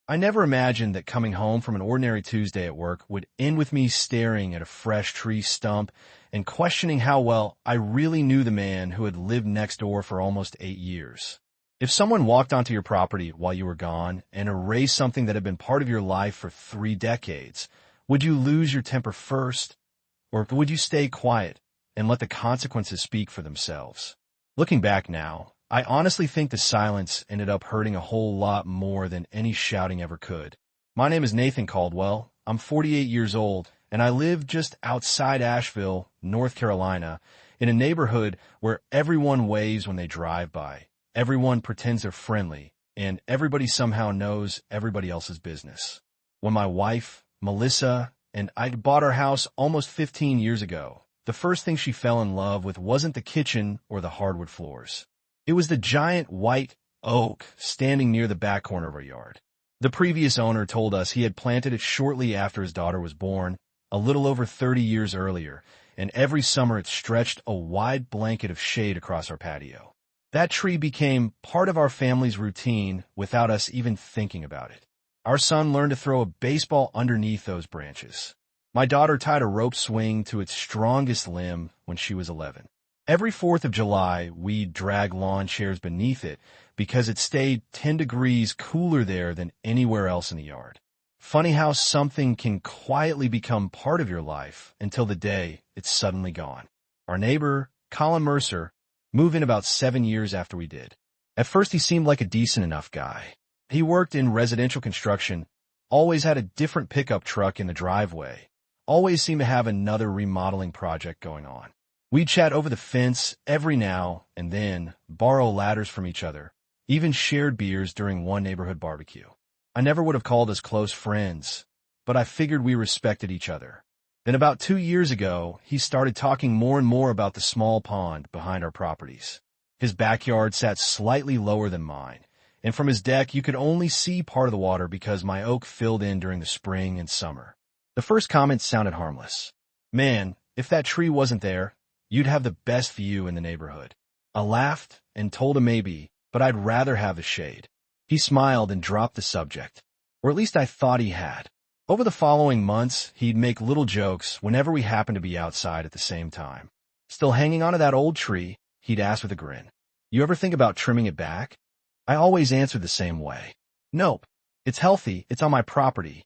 I never imagined that coming home from an ordinary Tuesday at work would end with me staring at a fresh tree stump and questioning how well I really knew the man who had lived next door for almost 8 years. If someone walked onto your property while you were gone and erased something that had been part of your life for 3 decades, would you lose your temper first, or would you stay quiet and let the consequences speak for themselves? Looking back now, I honestly think the silence ended up hurting a whole lot more than any shouting ever could. My name is Nathan Caldwell. I'm 48 years old, and I live just outside Asheville, North Carolina, in a neighborhood where everyone waves when they drive by. Everyone pretends they're friendly, and everybody somehow knows everybody else's business. When my wife, Melissa, and I bought our house almost 15 years ago, the first thing she fell in love with wasn't the kitchen or the hardwood floors. It was the giant white oak standing near the back corner of our yard. The previous owner told us he had planted it shortly after his daughter was born, a little over 30 years earlier, and every summer it stretched a wide blanket of shade across our patio. That tree became part of our family's routine without us even thinking about it. Our son learned to throw a baseball underneath those branches. My daughter tied a rope swing to its strongest limb when she was 11. Every 4th of July, we'd drag lawn chairs beneath it because it stayed 10 degrees cooler there than anywhere else in the yard. Funny how something can quietly become part of your life until the day it's suddenly gone. Our neighbor, Colin Mercer, moved in about 7 years after we did. At first, he seemed like a decent enough guy. He worked in residential construction, always had a different pickup truck in the driveway, always seemed to have another remodeling project going on. We'd chat over the fence every now and then, borrow ladders from each other, even shared beers during one neighborhood barbecue. I never would have called us close friends, but I figured we respected each other. Then about 2 years ago, he started talking more and more about the small pond behind our properties. His backyard sat slightly lower than mine, and from his deck you could only see part of the water because my oak filled in during the spring and summer. The first comment sounded harmless. Man, if that tree wasn't there, you'd have the best view in the neighborhood. I laughed and told him maybe, but I'd rather have the shade. He smiled and dropped the subject, or at least I thought he had. Over the following months, he'd make little jokes whenever we happened to be outside at the same time. Still hanging onto that old tree, he'd ask with a grin, "You ever think about trimming it back?" I always answered the same way. Nope. It's healthy, it's on my property.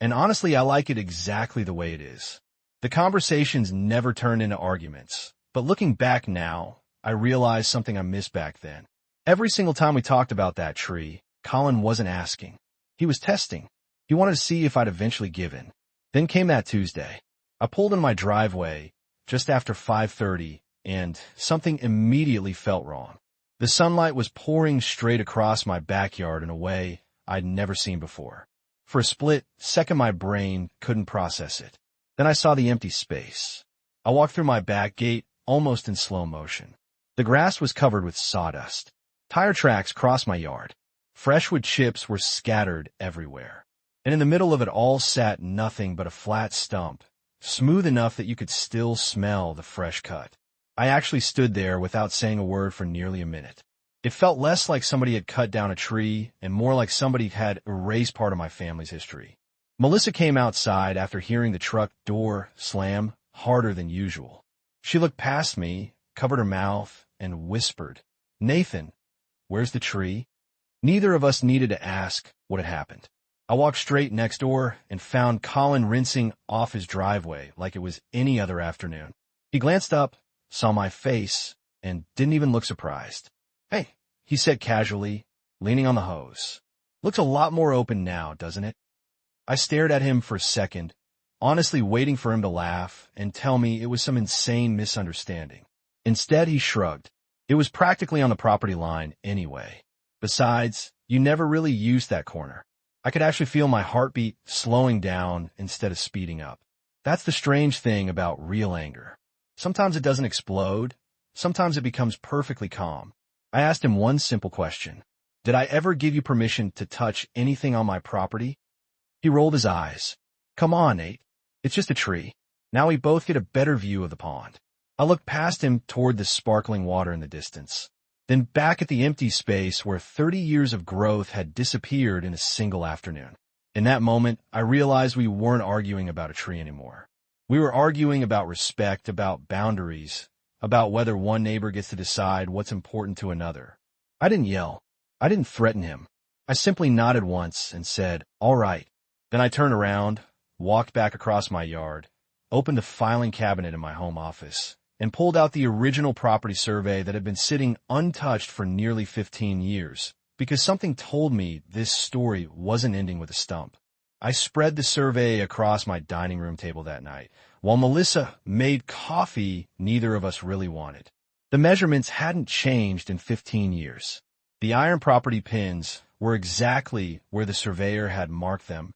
And honestly, I like it exactly the way it is. The conversations never turned into arguments, but looking back now, I realized something I missed back then. Every single time we talked about that tree, Colin wasn't asking. He was testing. He wanted to see if I'd eventually give in. Then came that Tuesday. I pulled in my driveway just after 5:30, and something immediately felt wrong. The sunlight was pouring straight across my backyard in a way I'd never seen before. For a split second, my brain couldn't process it. Then I saw the empty space. I walked through my back gate almost in slow motion. The grass was covered with sawdust. Tire tracks crossed my yard. Fresh wood chips were scattered everywhere. And in the middle of it all sat nothing but a flat stump, smooth enough that you could still smell the fresh cut. I actually stood there without saying a word for nearly a minute. It felt less like somebody had cut down a tree and more like somebody had erased part of my family's history. Melissa came outside after hearing the truck door slam harder than usual. She looked past me, covered her mouth, and whispered, "Nathan, where's the tree?" Neither of us needed to ask what had happened. I walked straight next door and found Colin rinsing off his driveway like it was any other afternoon. He glanced up, saw my face, and didn't even look surprised. "Hey," he said casually, leaning on the hose. "Looks a lot more open now, doesn't it?" I stared at him for a second, honestly waiting for him to laugh and tell me it was some insane misunderstanding. Instead, he shrugged. It was practically on the property line anyway. Besides, you never really used that corner. I could actually feel my heartbeat slowing down instead of speeding up. That's the strange thing about real anger. Sometimes it doesn't explode. Sometimes it becomes perfectly calm. I asked him one simple question. "Did I ever give you permission to touch anything on my property?" He rolled his eyes. "Come on, Nate. It's just a tree." Now we both get a better view of the pond. I looked past him toward the sparkling water in the distance. then back at the empty space where 30 years of growth had disappeared in a single afternoon. In that moment, I realized we weren't arguing about a tree anymore. We were arguing about respect, about boundaries, about whether one neighbor gets to decide what's important to another. I didn't yell. I didn't threaten him. I simply nodded once and said, "All right." Then I turned around, walked back across my yard, opened the filing cabinet in my home office, and pulled out the original property survey that had been sitting untouched for nearly 15 years, because something told me this story wasn't ending with a stump. I spread the survey across my dining room table that night. While Melissa made coffee neither of us really wanted. The measurements hadn't changed in 15 years. The iron property pins were exactly where the surveyor had marked them,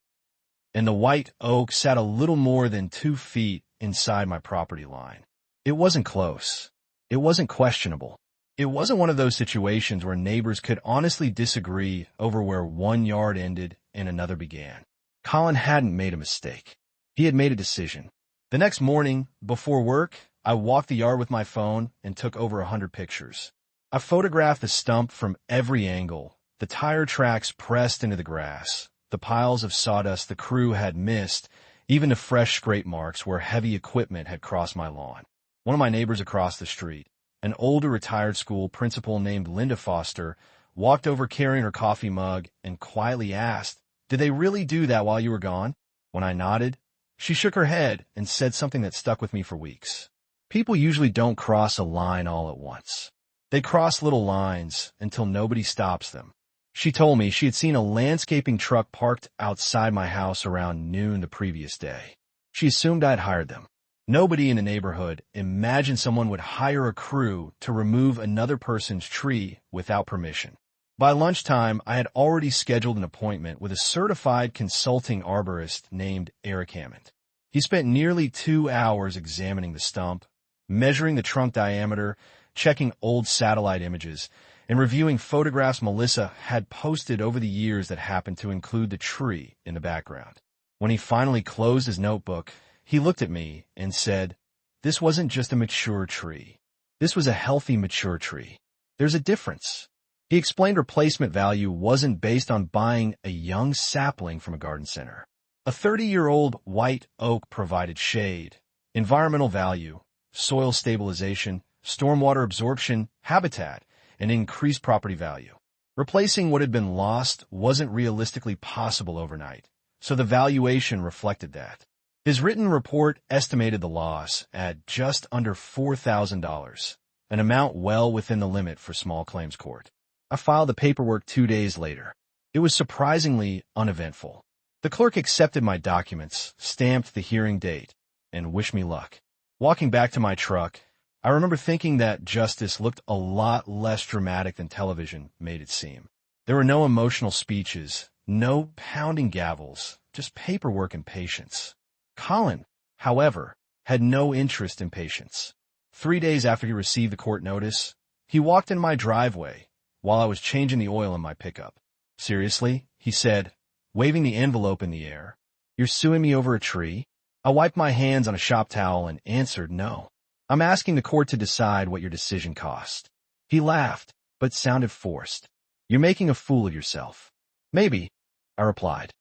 and the white oak sat a little more than 2 feet inside my property line. It wasn't close. It wasn't questionable. It wasn't one of those situations where neighbors could honestly disagree over where one yard ended and another began. Colin hadn't made a mistake. He had made a decision. The next morning, before work, I walked the yard with my phone and took over 100 pictures. I photographed the stump from every angle, the tire tracks pressed into the grass, the piles of sawdust the crew had missed, even the fresh scrape marks where heavy equipment had crossed my lawn. One of my neighbors across the street, an older retired school principal named Linda Foster, walked over carrying her coffee mug and quietly asked, "Did they really do that while you were gone?" When I nodded, she shook her head and said something that stuck with me for weeks. People usually don't cross a line all at once. They cross little lines until nobody stops them. She told me she had seen a landscaping truck parked outside my house around noon the previous day. She assumed I'd hired them. Nobody in the neighborhood imagined someone would hire a crew to remove another person's tree without permission. By lunchtime, I had already scheduled an appointment with a certified consulting arborist named Eric Hammond. He spent nearly 2 hours examining the stump, measuring the trunk diameter, checking old satellite images, and reviewing photographs Melissa had posted over the years that happened to include the tree in the background. When he finally closed his notebook, he looked at me and said, "This wasn't just a mature tree. This was a healthy, mature tree. There's a difference." He explained replacement value wasn't based on buying a young sapling from a garden center. A 30-year-old white oak provided shade, environmental value, soil stabilization, stormwater absorption, habitat, and increased property value. Replacing what had been lost wasn't realistically possible overnight, so the valuation reflected that. His written report estimated the loss at just under $4,000, an amount well within the limit for small claims court. I filed the paperwork 2 days later. It was surprisingly uneventful. The clerk accepted my documents, stamped the hearing date, and wished me luck. Walking back to my truck, I remember thinking that justice looked a lot less dramatic than television made it seem. There were no emotional speeches, no pounding gavels, just paperwork and patience. Colin, however, had no interest in patience. 3 days after he received the court notice, he walked in my driveway while I was changing the oil in my pickup. "Seriously?" he said, waving the envelope in the air. "You're suing me over a tree?" I wiped my hands on a shop towel and answered no. "I'm asking the court to decide what your decision cost." He laughed, but sounded forced. "You're making a fool of yourself." "Maybe," I replied.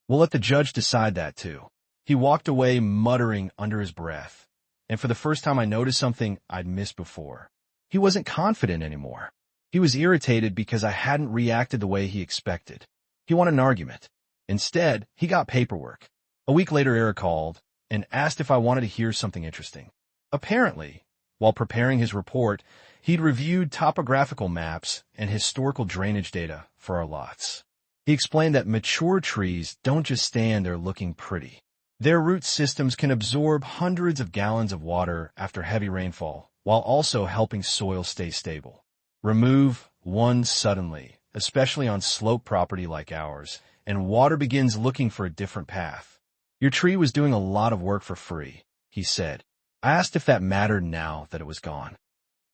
"We'll let the judge decide that too." He walked away muttering under his breath, and for the first time I noticed something I'd missed before. He wasn't confident anymore. He was irritated because I hadn't reacted the way he expected. He wanted an argument. Instead, he got paperwork. A week later, Eric called and asked if I wanted to hear something interesting. Apparently, while preparing his report, he'd reviewed topographical maps and historical drainage data for our lots. He explained that mature trees don't just stand there looking pretty. Their root systems can absorb hundreds of gallons of water after heavy rainfall, while also helping soil stay stable. Remove one suddenly, especially on slope property like ours, and water begins looking for a different path. "Your tree was doing a lot of work for free," he said. I asked if that mattered now that it was gone.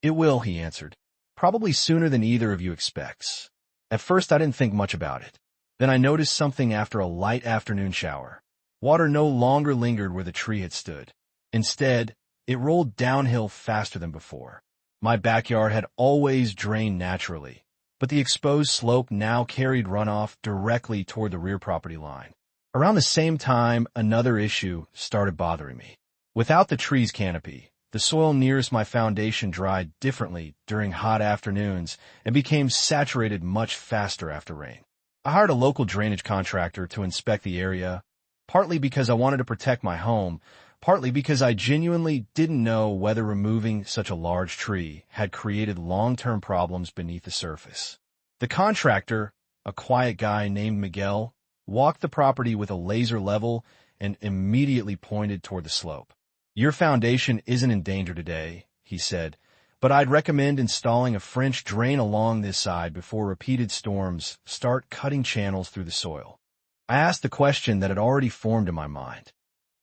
"It will," he answered. "Probably sooner than either of you expects." At first I didn't think much about it. Then I noticed something after a light afternoon shower. Water no longer lingered where the tree had stood. Instead, it rolled downhill faster than before. My backyard had always drained naturally, but the exposed slope now carried runoff directly toward the rear property line. Around the same time, another issue started bothering me. Without the tree's canopy, the soil nearest my foundation dried differently during hot afternoons and became saturated much faster after rain. I hired a local drainage contractor to inspect the area, partly because I wanted to protect my home, partly because I genuinely didn't know whether removing such a large tree had created long-term problems beneath the surface. The contractor, a quiet guy named Miguel, walked the property with a laser level and immediately pointed toward the slope. "Your foundation isn't in danger today," he said, "but I'd recommend installing a French drain along this side before repeated storms start cutting channels through the soil." I asked the question that had already formed in my mind.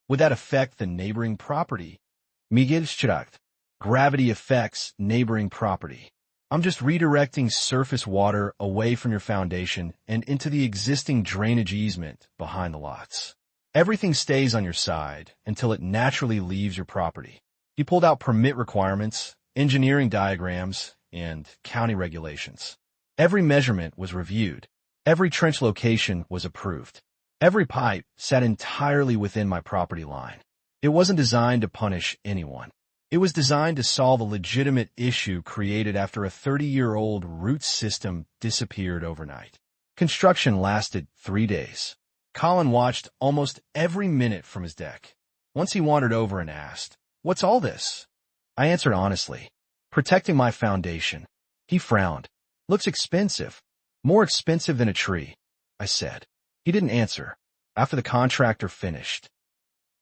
Would that affect the neighboring property? Miguel shrugged. Gravity affects neighboring property. I'm just redirecting surface water away from your foundation and into the existing drainage easement behind the lots. Everything stays on your side until it naturally leaves your property. He pulled out permit requirements, engineering diagrams, and county regulations. Every measurement was reviewed. Every trench location was approved. Every pipe sat entirely within my property line. It wasn't designed to punish anyone. It was designed to solve a legitimate issue created after a 30-year-old root system disappeared overnight. Construction lasted 3 days. Colin watched almost every minute from his deck. Once he wandered over and asked, "What's all this?" I answered honestly, "Protecting my foundation." He frowned. "Looks expensive. More expensive than a tree," I said. He didn't answer. After the contractor finished,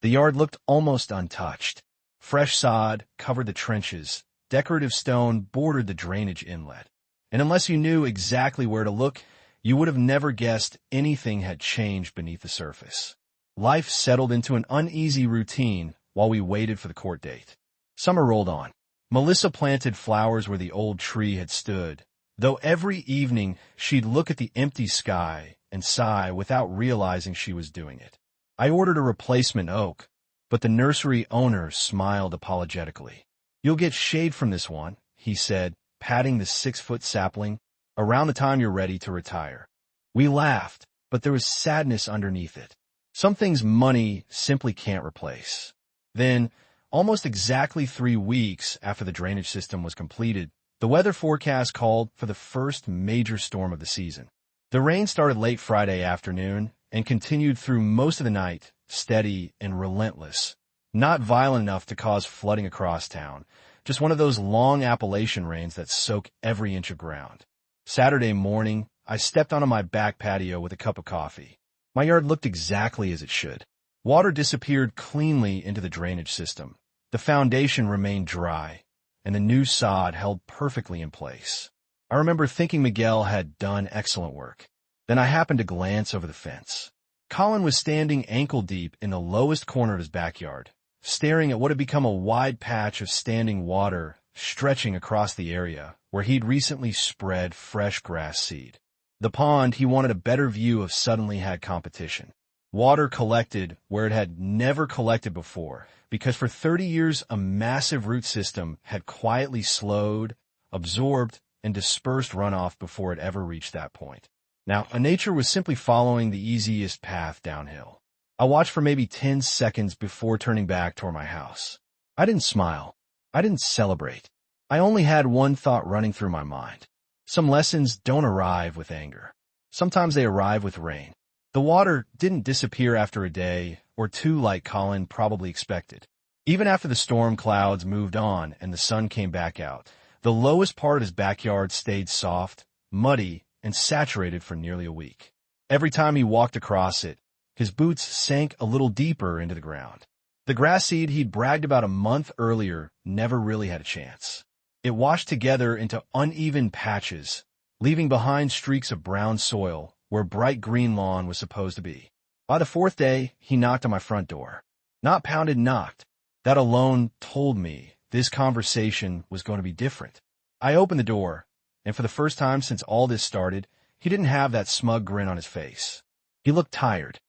the yard looked almost untouched. Fresh sod covered the trenches, decorative stone bordered the drainage inlet. And unless you knew exactly where to look, you would have never guessed anything had changed beneath the surface. Life settled into an uneasy routine while we waited for the court date. Summer rolled on. Melissa planted flowers where the old tree had stood, though every evening she'd look at the empty sky and sigh without realizing she was doing it. I ordered a replacement oak, but the nursery owner smiled apologetically. "You'll get shade from this one," he said, patting the 6-foot sapling, "around the time you're ready to retire." We laughed, but there was sadness underneath it. Some things money simply can't replace. Then, almost exactly 3 weeks after the drainage system was completed, the weather forecast called for the first major storm of the season. The rain started late Friday afternoon and continued through most of the night, steady and relentless. Not violent enough to cause flooding across town, just one of those long Appalachian rains that soak every inch of ground. Saturday morning, I stepped onto my back patio with a cup of coffee. My yard looked exactly as it should. Water disappeared cleanly into the drainage system. The foundation remained dry, and the new sod held perfectly in place. I remember thinking Miguel had done excellent work. Then I happened to glance over the fence. Colin was standing ankle-deep in the lowest corner of his backyard, staring at what had become a wide patch of standing water stretching across the area where he'd recently spread fresh grass seed. The pond, he wanted a better view of, suddenly had competition. Water collected where it had never collected before, because for 30 years a massive root system had quietly slowed, absorbed, and dispersed runoff before it ever reached that point. Now, nature was simply following the easiest path downhill. I watched for maybe 10 seconds before turning back toward my house. I didn't smile. I didn't celebrate. I only had one thought running through my mind. Some lessons don't arrive with anger. Sometimes they arrive with rain. The water didn't disappear after a day or two like Colin probably expected. Even after the storm clouds moved on and the sun came back out, the lowest part of his backyard stayed soft, muddy, and saturated for nearly a week. Every time he walked across it, his boots sank a little deeper into the ground. The grass seed he'd bragged about a month earlier never really had a chance. It washed together into uneven patches, leaving behind streaks of brown soil where bright green lawn was supposed to be. By the 4th day, he knocked on my front door. Not pounded, knocked. That alone told me this conversation was going to be different. I opened the door, and for the first time since all this started, he didn't have that smug grin on his face. He looked tired.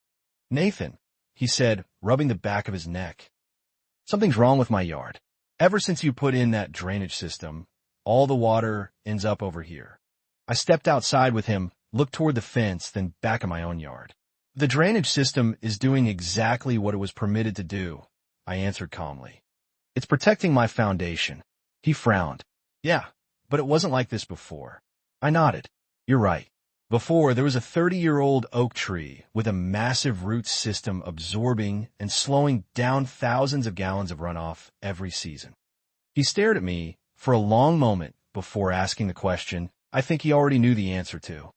"Nathan," he said, rubbing the back of his neck, "something's wrong with my yard. Ever since you put in that drainage system, all the water ends up over here. I stepped outside with him, looked toward the fence, then back in my own yard. The drainage system is doing exactly what it was permitted to do, I answered calmly. It's protecting my foundation. He frowned. Yeah, but it wasn't like this before. I nodded. You're right. Before, there was a 30-year-old oak tree with a massive root system absorbing and slowing down thousands of gallons of runoff every season. He stared at me for a long moment before asking the question I think he already knew the answer to.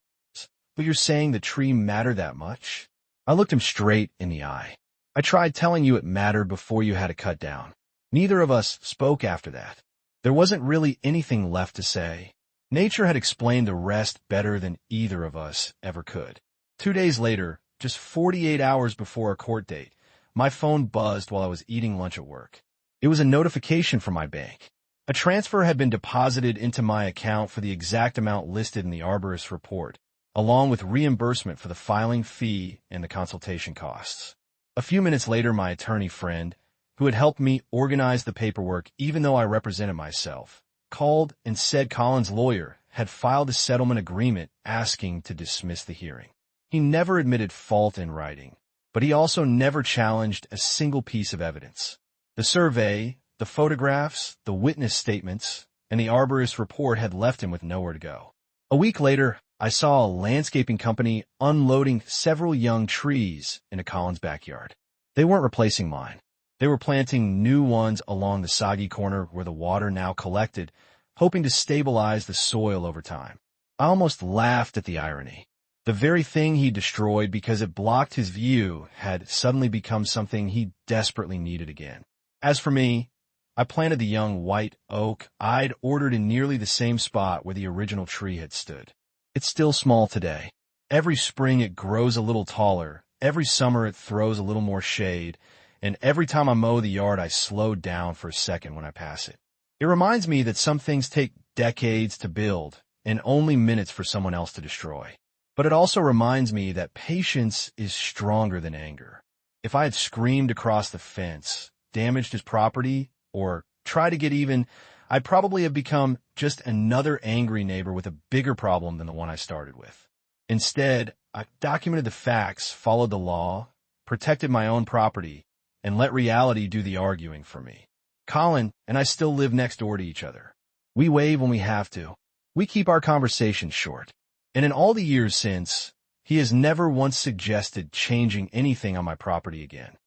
But you're saying the tree mattered that much? I looked him straight in the eye. I tried telling you it mattered before you had to cut down. Neither of us spoke after that. There wasn't really anything left to say. Nature had explained the rest better than either of us ever could. 2 days later, just 48 hours before our court date, my phone buzzed while I was eating lunch at work. It was a notification from my bank. A transfer had been deposited into my account for the exact amount listed in the arborist report, along with reimbursement for the filing fee and the consultation costs. A few minutes later, my attorney friend, who had helped me organize the paperwork even though I represented myself, called and said Colin's lawyer had filed a settlement agreement asking to dismiss the hearing. He never admitted fault in writing, but he also never challenged a single piece of evidence. The survey, the photographs, the witness statements, and the arborist report had left him with nowhere to go. A week later, I saw a landscaping company unloading several young trees into Colin's backyard. They weren't replacing mine. They were planting new ones along the soggy corner where the water now collected, hoping to stabilize the soil over time. I almost laughed at the irony. The very thing he destroyed because it blocked his view had suddenly become something he desperately needed again. As for me, I planted the young white oak I'd ordered in nearly the same spot where the original tree had stood. It's still small today. Every spring it grows a little taller, every summer it throws a little more shade, and every time I mow the yard I slow down for a second when I pass it. It reminds me that some things take decades to build and only minutes for someone else to destroy. But it also reminds me that patience is stronger than anger. If I had screamed across the fence, damaged his property, or tried to get even, I'd probably have become just another angry neighbor with a bigger problem than the one I started with. Instead, I documented the facts, followed the law, protected my own property, and let reality do the arguing for me. Colin and I still live next door to each other. We wave when we have to. We keep our conversations short. And in all the years since, he has never once suggested changing anything on my property again.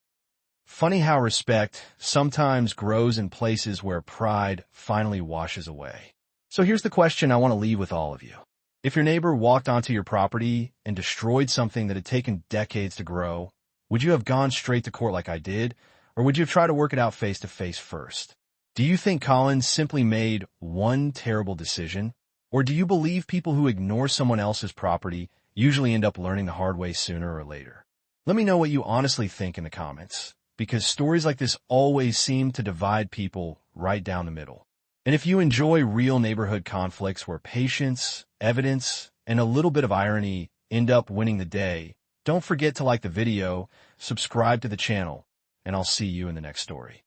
Funny how respect sometimes grows in places where pride finally washes away. So here's the question I want to leave with all of you. If your neighbor walked onto your property and destroyed something that had taken decades to grow, would you have gone straight to court like I did, or would you have tried to work it out face to face first? Do you think Colin simply made one terrible decision, or do you believe people who ignore someone else's property usually end up learning the hard way sooner or later? Let me know what you honestly think in the comments, because stories like this always seem to divide people right down the middle. And if you enjoy real neighborhood conflicts where patience, evidence, and a little bit of irony end up winning the day, don't forget to like the video, subscribe to the channel, and I'll see you in the next story.